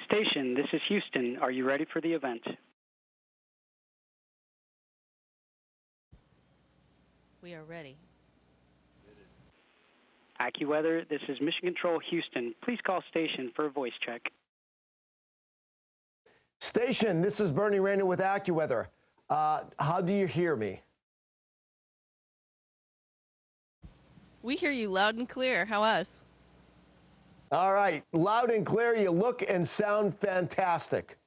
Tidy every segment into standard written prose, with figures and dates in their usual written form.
Station, this is Houston. Are you ready for the event? We are ready. AccuWeather, this is Mission Control Houston. Please call station for a voice check. Station, this is Bernie Rayner with AccuWeather. How do you hear me? We hear you loud and clear. How us? All right, loud and clear. You look and sound fantastic.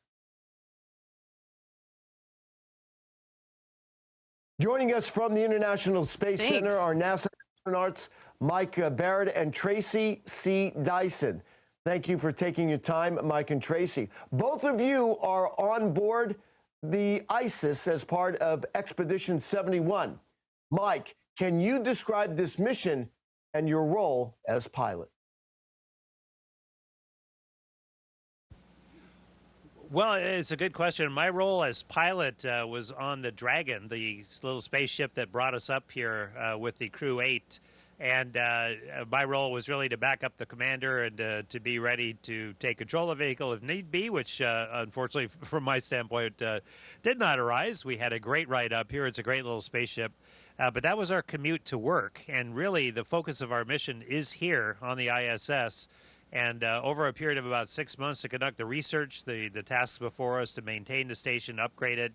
Joining us from the International Space Center are NASA astronauts Mike Barrett and Tracy C. Dyson. Thank you for taking your time, Mike and Tracy. Both of you are on board the ISIS as part of Expedition 71. Mike, can you describe this mission and your role as pilot? Well, it's a good question. My role as pilot was on the Dragon, the little spaceship that brought us up here with the Crew 8. And my role was really to back up the commander and to be ready to take control of the vehicle if need be, which unfortunately, from my standpoint, did not arise. We had a great ride up here. It's a great little spaceship. But that was our commute to work. And really, the focus of our mission is here on the ISS. And over a period of about 6 months to conduct the research, the tasks before us, to maintain the station, upgrade it,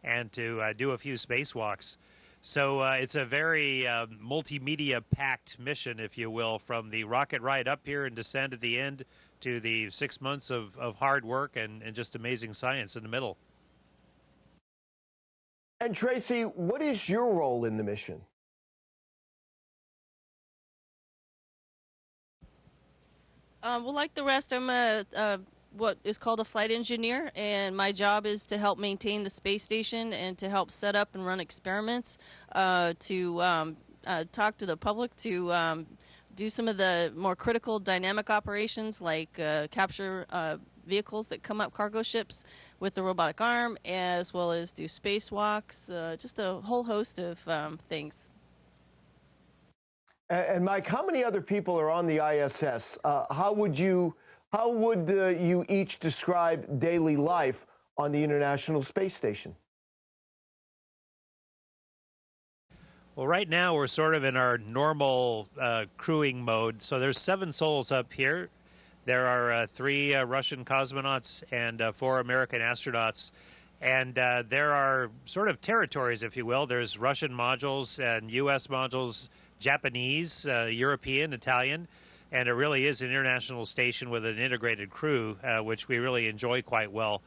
and to do a few spacewalks. So it's a very multimedia-packed mission, if you will, from the rocket ride up here and descend at the end to the 6 months of hard work and just amazing science in the middle. And Tracy, what is your role in the mission? Well, like the rest, I'm what is called a flight engineer, and my job is to help maintain the space station and to help set up and run experiments, to talk to the public, to do some of the more critical dynamic operations like capture vehicles that come up, cargo ships with the robotic arm, as well as do spacewalks, just a whole host of things. And Mike, how many other people are on the ISS? How would you each describe daily life on the International Space Station? Well, right now we're sort of in our normal crewing mode. So there's 7 souls up here. There are 3 Russian cosmonauts and 4 American astronauts. And there are sort of territories, if you will. There's Russian modules and U.S. modules, Japanese, European, Italian, and it really is an international station with an integrated crew, which we really enjoy quite well.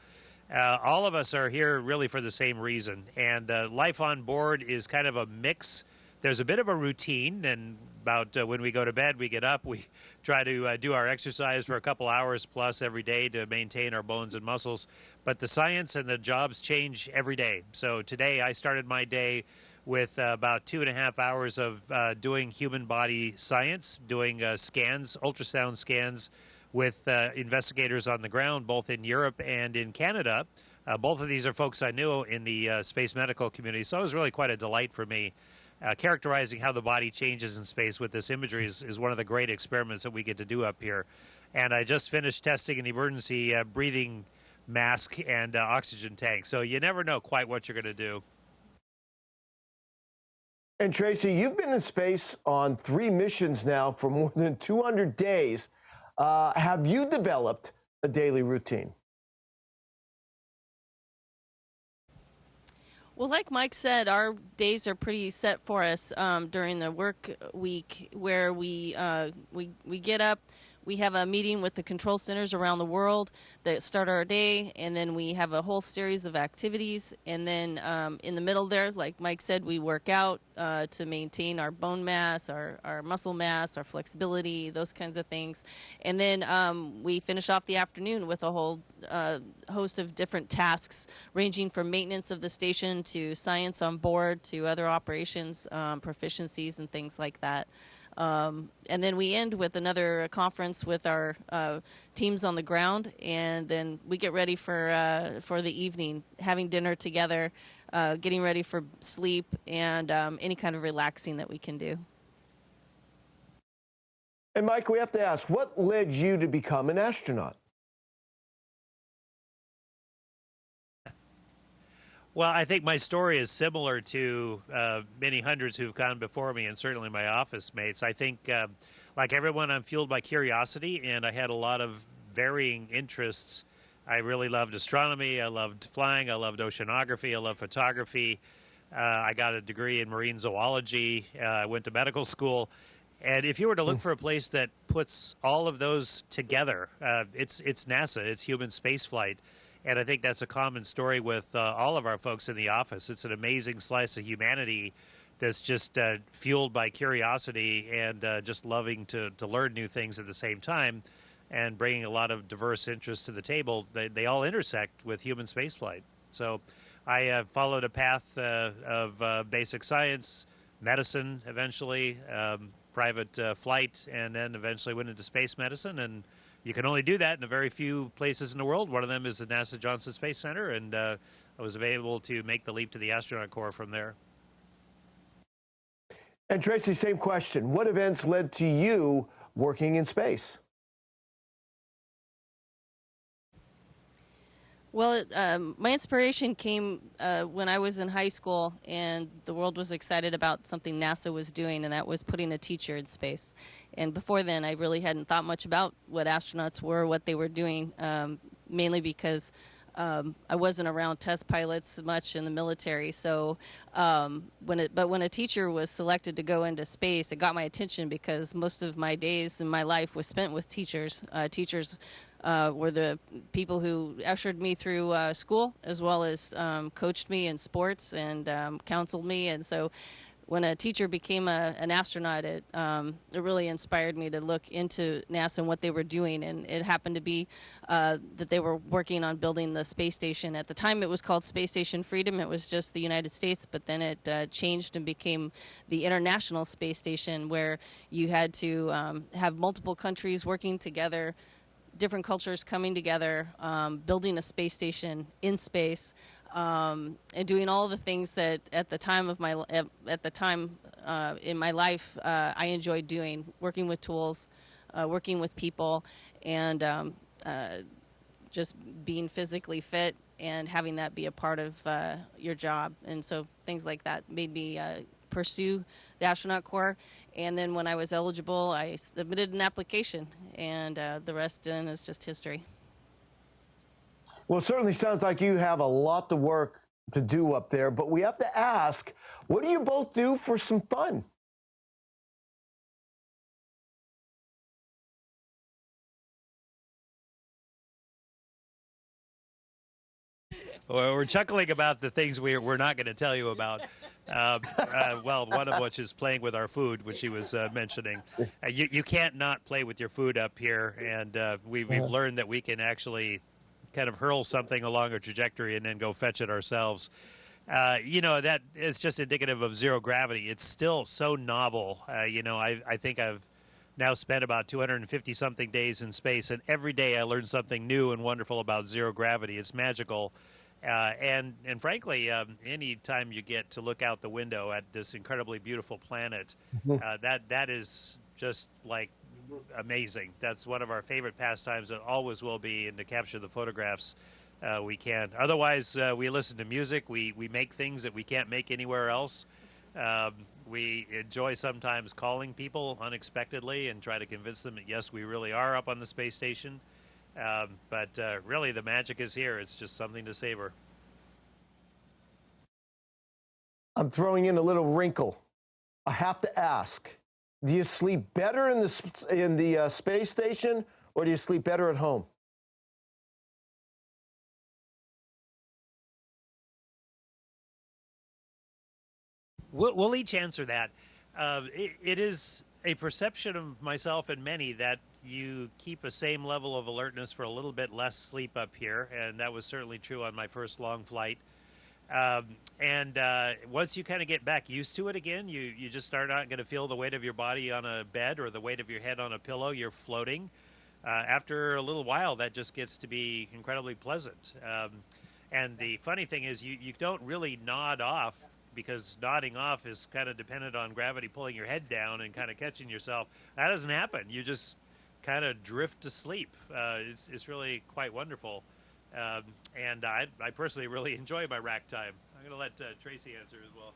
All of us are here really for the same reason, and life on board is kind of a mix. There's a bit of a routine, and about when we go to bed, we get up, we try to do our exercise for a couple hours plus every day to maintain our bones and muscles, but the science and the jobs change every day. So today I started my day with about 2.5 hours of doing human body science, doing scans, ultrasound scans with investigators on the ground, both in Europe and in Canada. Both of these are folks I knew in the space medical community, so it was really quite a delight for me. Characterizing how the body changes in space with this imagery is one of the great experiments that we get to do up here. And I just finished testing an emergency breathing mask and oxygen tank, so you never know quite what you're going to do. And Tracy, you've been in space on 3 missions now for more than 200 days. Have you developed a daily routine? Well, like Mike said, our days are pretty set for us during the work week, where we get up. We have a meeting with the control centers around the world that start our day, and then we have a whole series of activities. And then in the middle there, like Mike said, we work out to maintain our bone mass, our muscle mass, our flexibility, those kinds of things. And then we finish off the afternoon with a whole host of different tasks, ranging from maintenance of the station to science on board to other operations, proficiencies, and things like that. And then we end with another conference with our teams on the ground, and then we get ready for the evening, having dinner together, getting ready for sleep, and any kind of relaxing that we can do. And Mike, we have to ask, what led you to become an astronaut? Well, I think my story is similar to many hundreds who've gone before me, and certainly my office mates. I think, like everyone, I'm fueled by curiosity, and I had a lot of varying interests. I really loved astronomy. I loved flying. I loved oceanography. I loved photography. I got a degree in marine zoology. I went to medical school. And if you were to look for a place that puts all of those together, it's NASA. It's human spaceflight. And I think that's a common story with all of our folks in the office. It's an amazing slice of humanity that's just fueled by curiosity and just loving to learn new things at the same time and bringing a lot of diverse interests to the table. They all intersect with human spaceflight. So I followed a path of basic science, medicine eventually, private flight, and then eventually went into space medicine. And you can only do that in a very few places in the world. One of them is the NASA Johnson Space Center, and I was able to make the leap to the astronaut corps from there. And Tracy, same question. What events led to you working in space? Well, my inspiration came when I was in high school, and the world was excited about something NASA was doing, and that was putting a teacher in space. And before then, I really hadn't thought much about what astronauts were, what they were doing, mainly because I wasn't around test pilots much in the military. So when a teacher was selected to go into space, it got my attention because most of my days in my life was spent with teachers. Teachers were the people who ushered me through school, as well as coached me in sports and counseled me. And so when a teacher became an astronaut, it really inspired me to look into NASA and what they were doing. And it happened to be that they were working on building the space station. At the time, it was called Space Station Freedom. It was just the United States, but then it changed and became the International Space Station, where you had to have multiple countries working together, different cultures coming together, building a space station in space, and doing all the things that at the time in my life I enjoyed doing, working with tools, working with people, and just being physically fit and having that be a part of your job. And so things like that made me pursue the astronaut corps. And then when I was eligible, I submitted an application, and the rest then is just history. Well, it certainly sounds like you have a lot of work to do up there, but we have to ask, what do you both do for some fun? Well, we're chuckling about the things we're not going to tell you about. Well, one of which is playing with our food, which he was mentioning. You can't not play with your food up here, and we've learned that we can actually kind of hurl something along a trajectory and then go fetch it ourselves. That is just indicative of zero gravity. It's still so novel. I think I've now spent about 250-something days in space, and every day I learn something new and wonderful about zero gravity. It's magical. And frankly, any time you get to look out the window at this incredibly beautiful planet, that is just like amazing. That's one of our favorite pastimes. It always will be, and to capture the photographs we can. Otherwise, we listen to music. We make things that we can't make anywhere else. We enjoy sometimes calling people unexpectedly and try to convince them that, yes, we really are up on the space station. But really, the magic is here. It's just something to savor. I'm throwing in a little wrinkle. I have to ask, do you sleep better in the space station, or do you sleep better at home? We'll each answer that. It is a perception of myself and many that you keep a same level of alertness for a little bit less sleep up here, and that was certainly true on my first long flight. And once you kind of get back used to it again, you just start not going to feel the weight of your body on a bed or the weight of your head on a pillow. You're floating. After a little while, that just gets to be incredibly pleasant. And the funny thing is you don't really nod off, because nodding off is kind of dependent on gravity pulling your head down and kind of catching yourself. That doesn't happen. You just kind of drift to sleep. It's really quite wonderful. And I personally really enjoy my rack time. I'm going to let Tracy answer as well.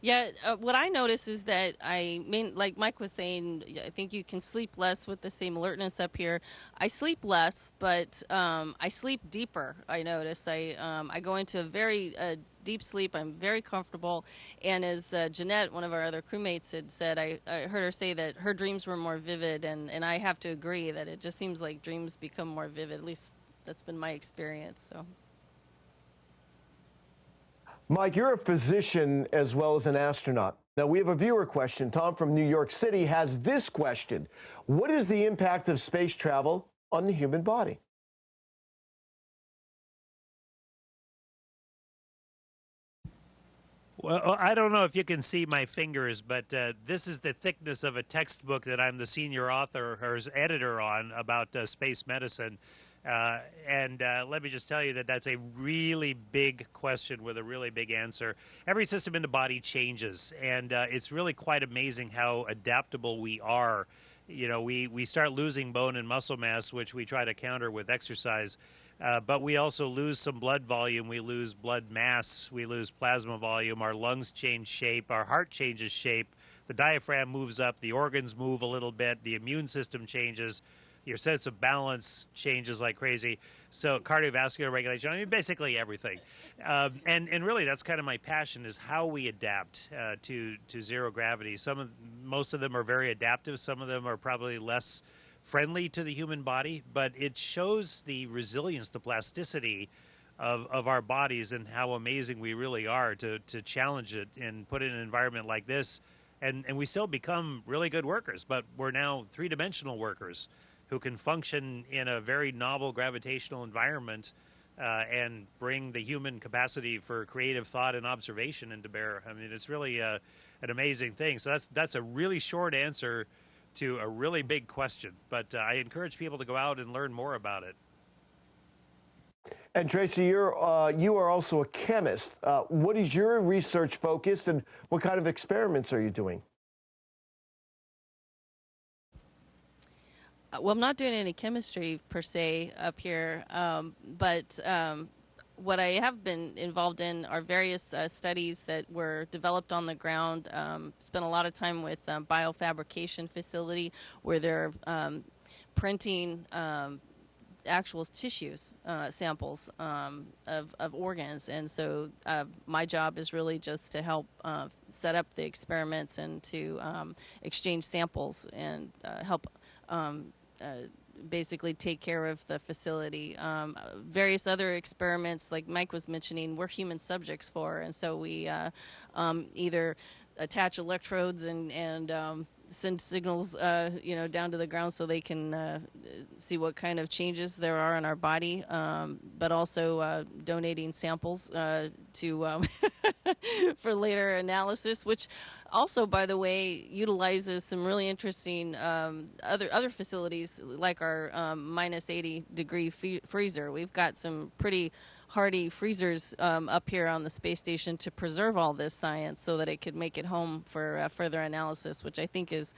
Yeah, what I notice is that like Mike was saying, I think you can sleep less with the same alertness up here. I sleep less, but I sleep deeper. I notice I go into a very deep sleep. I'm very comfortable, and as Jeanette, one of our other crewmates, had said, I heard her say that her dreams were more vivid, and I have to agree that it just seems like dreams become more vivid. At least that's been my experience. So. Mike, you're a physician as well as an astronaut. Now, we have a viewer question. Tom from New York City has this question. What is the impact of space travel on the human body? Well, I don't know if you can see my fingers, but this is the thickness of a textbook that I'm the senior author or editor on about space medicine. Let me just tell you that that's a really big question with a really big answer. Every system in the body changes, and it's really quite amazing how adaptable we are. You know, we start losing bone and muscle mass, which we try to counter with exercise. But we also lose some blood volume, we lose blood mass, we lose plasma volume, our lungs change shape, our heart changes shape, the diaphragm moves up, the organs move a little bit, the immune system changes, your sense of balance changes like crazy. So cardiovascular regulation, I mean, basically everything. And really, that's kind of my passion, is how we adapt to zero gravity. Most of them are very adaptive. Some of them are probably less friendly to the human body, but it shows the resilience, the plasticity of our bodies and how amazing we really are to challenge it and put it in an environment like this. And we still become really good workers, but we're now three-dimensional workers who can function in a very novel gravitational environment and bring the human capacity for creative thought and observation into bear. I mean, it's really an amazing thing. So that's a really short answer to a really big question, but I encourage people to go out and learn more about it. And Tracy, you are also a chemist. What is your research focus, and what kind of experiments are you doing? Well, I'm not doing any chemistry per se up here, but what I have been involved in are various studies that were developed on the ground. Spent a lot of time with biofabrication facility where they're printing actual tissues, samples of organs. And so my job is really just to help set up the experiments and to exchange samples and help basically take care of the facility. Various other experiments, like Mike was mentioning, we're human subjects for, and so we either attach electrodes and send signals, down to the ground so they can see what kind of changes there are in our body, but also donating samples to for later analysis, which also, by the way, utilizes some really interesting other facilities, like our minus 80 degree freezer. We've got some pretty hardy freezers up here on the space station to preserve all this science so that it could make it home for further analysis, which I think is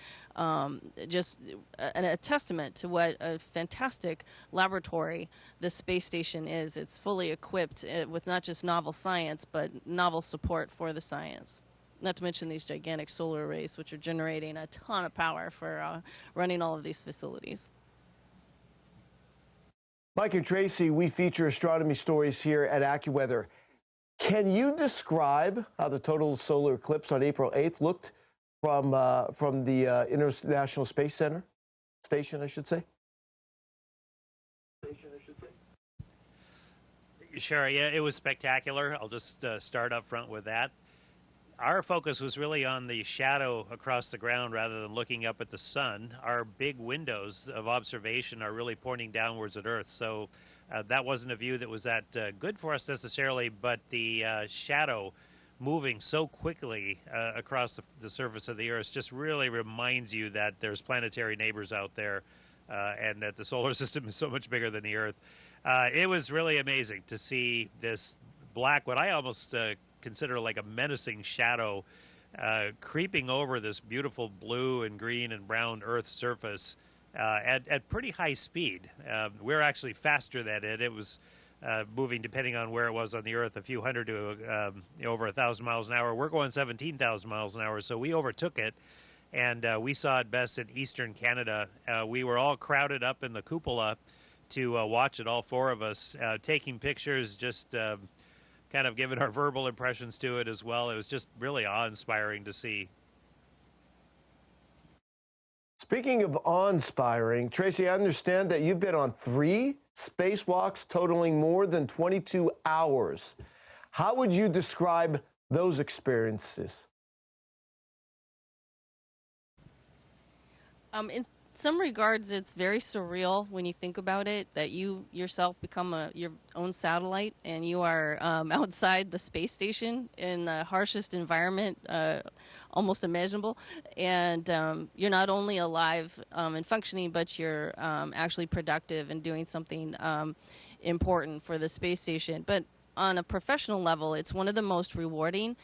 just a testament to what a fantastic laboratory the space station is. It's fully equipped with not just novel science, but novel support for the science. Not to mention these gigantic solar arrays, which are generating a ton of power for running all of these facilities. Mike and Tracy, we feature astronomy stories here at AccuWeather. Can you describe how the total solar eclipse on April 8th looked from the International Space Station, I should say? Sure, yeah, it was spectacular. I'll just start up front with that. Our focus was really on the shadow across the ground rather than looking up at the sun. Our big windows of observation are really pointing downwards at Earth, so that wasn't a view that was that good for us necessarily, but the shadow moving so quickly across the surface of the Earth just really reminds you that there's planetary neighbors out there and that the solar system is so much bigger than the Earth. It was really amazing to see this black, what I almost consider like a menacing shadow creeping over this beautiful blue and green and brown Earth surface at pretty high speed. We're actually faster than it. It was moving, depending on where it was on the Earth, a few hundred to over 1,000 miles an hour. We're going 17,000 miles an hour, so we overtook it, and we saw it best in eastern Canada. We were all crowded up in the cupola to watch it, all four of us, taking pictures, just kind of giving our verbal impressions to it as well. It was just really awe-inspiring to see. Speaking of awe-inspiring, Tracy, I understand that you've been on 3 spacewalks totaling more than 22 hours. How would you describe those experiences? In some regards, it's very surreal when you think about it, that you yourself become your own satellite, and you are outside the space station in the harshest environment almost imaginable. And you're not only alive and functioning, but you're actually productive and doing something important for the space station. But on a professional level, it's one of the most rewarding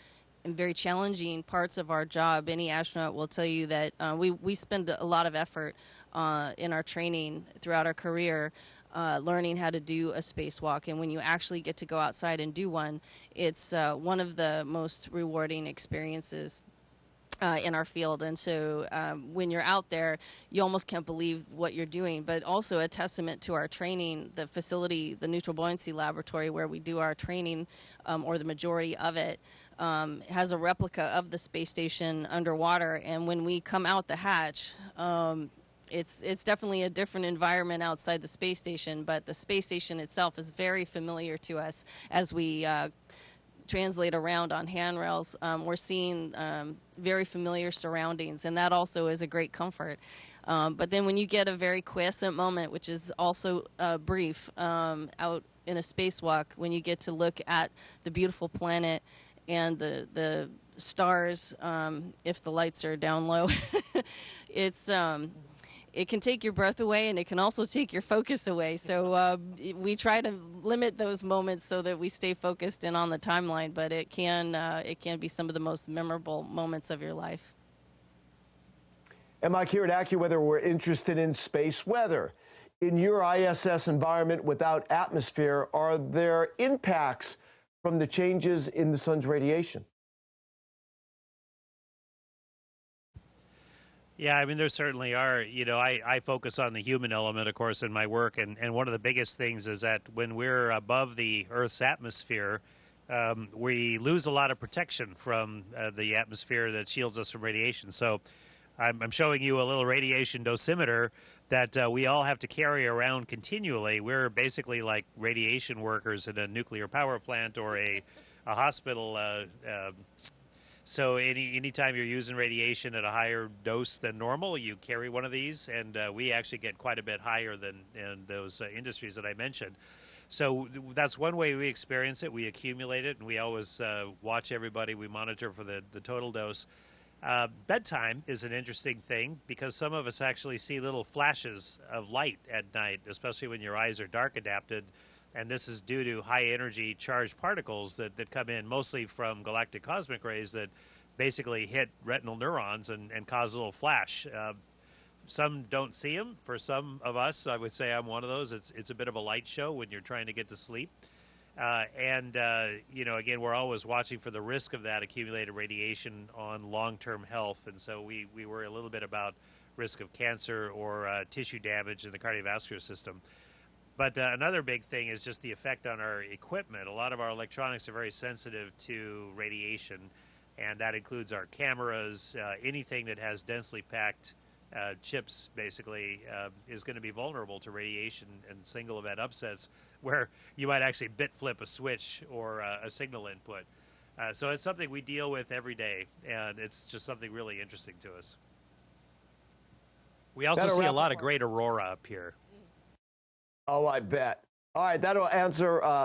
and very challenging parts of our job. Any astronaut will tell you that we spend a lot of effort in our training throughout our career learning how to do a spacewalk. And when you actually get to go outside and do one, it's one of the most rewarding experiences in our field. And so when you're out there, you almost can't believe what you're doing. But also a testament to our training, the facility, the Neutral Buoyancy Laboratory, where we do our training, or the majority of it, has a replica of the space station underwater. And when we come out the hatch, it's definitely a different environment outside the space station, but the space station itself is very familiar to us as we translate around on handrails. We're seeing very familiar surroundings, and that also is a great comfort. But then when you get a very quiescent moment, which is also brief, out in a spacewalk, when you get to look at the beautiful planet and the stars, if the lights are down low, it can take your breath away, and it can also take your focus away. So we try to limit those moments so that we stay focused and on the timeline, but it can be some of the most memorable moments of your life. And Mike, here at AccuWeather, we're interested in space weather. In your ISS environment without atmosphere, are there impacts from the changes in the sun's radiation? Yeah, I mean, there certainly are. You know, I focus on the human element, of course, in my work. And one of the biggest things is that when we're above the Earth's atmosphere, we lose a lot of protection from the atmosphere that shields us from radiation. So I'm showing you a little radiation dosimeter that we all have to carry around continually. We're basically like radiation workers in a nuclear power plant or a hospital. So anytime you're using radiation at a higher dose than normal, you carry one of these, and we actually get quite a bit higher than in those industries that I mentioned. So that's one way we experience it. We accumulate it, and we always watch everybody. We monitor for the total dose. Bedtime is an interesting thing because some of us actually see little flashes of light at night, especially when your eyes are dark adapted. And this is due to high-energy charged particles that come in mostly from galactic cosmic rays that basically hit retinal neurons and cause a little flash. Some don't see them. For some of us, I would say I'm one of those. It's a bit of a light show when you're trying to get to sleep. You know, again, we're always watching for the risk of that accumulated radiation on long-term health. And so we worry a little bit about risk of cancer or tissue damage in the cardiovascular system. But another big thing is just the effect on our equipment. A lot of our electronics are very sensitive to radiation, and that includes our cameras. Anything that has densely packed chips, basically, is going to be vulnerable to radiation and single event upsets where you might actually bit flip a switch or a signal input. So it's something we deal with every day, and it's just something really interesting to us. We also see a lot of great aurora up here. Oh, I bet. All right, that'll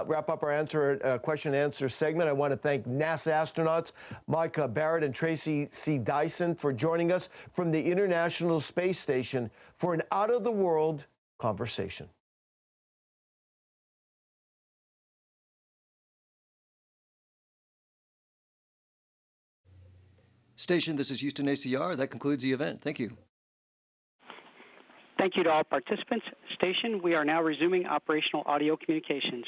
wrap up our question and answer segment. I want to thank NASA astronauts Mike Barrett and Tracy C. Dyson for joining us from the International Space Station for an out-of-the-world conversation. Station, this is Houston ACR. That concludes the event. Thank you. Thank you to all participants. Station, we are now resuming operational audio communications.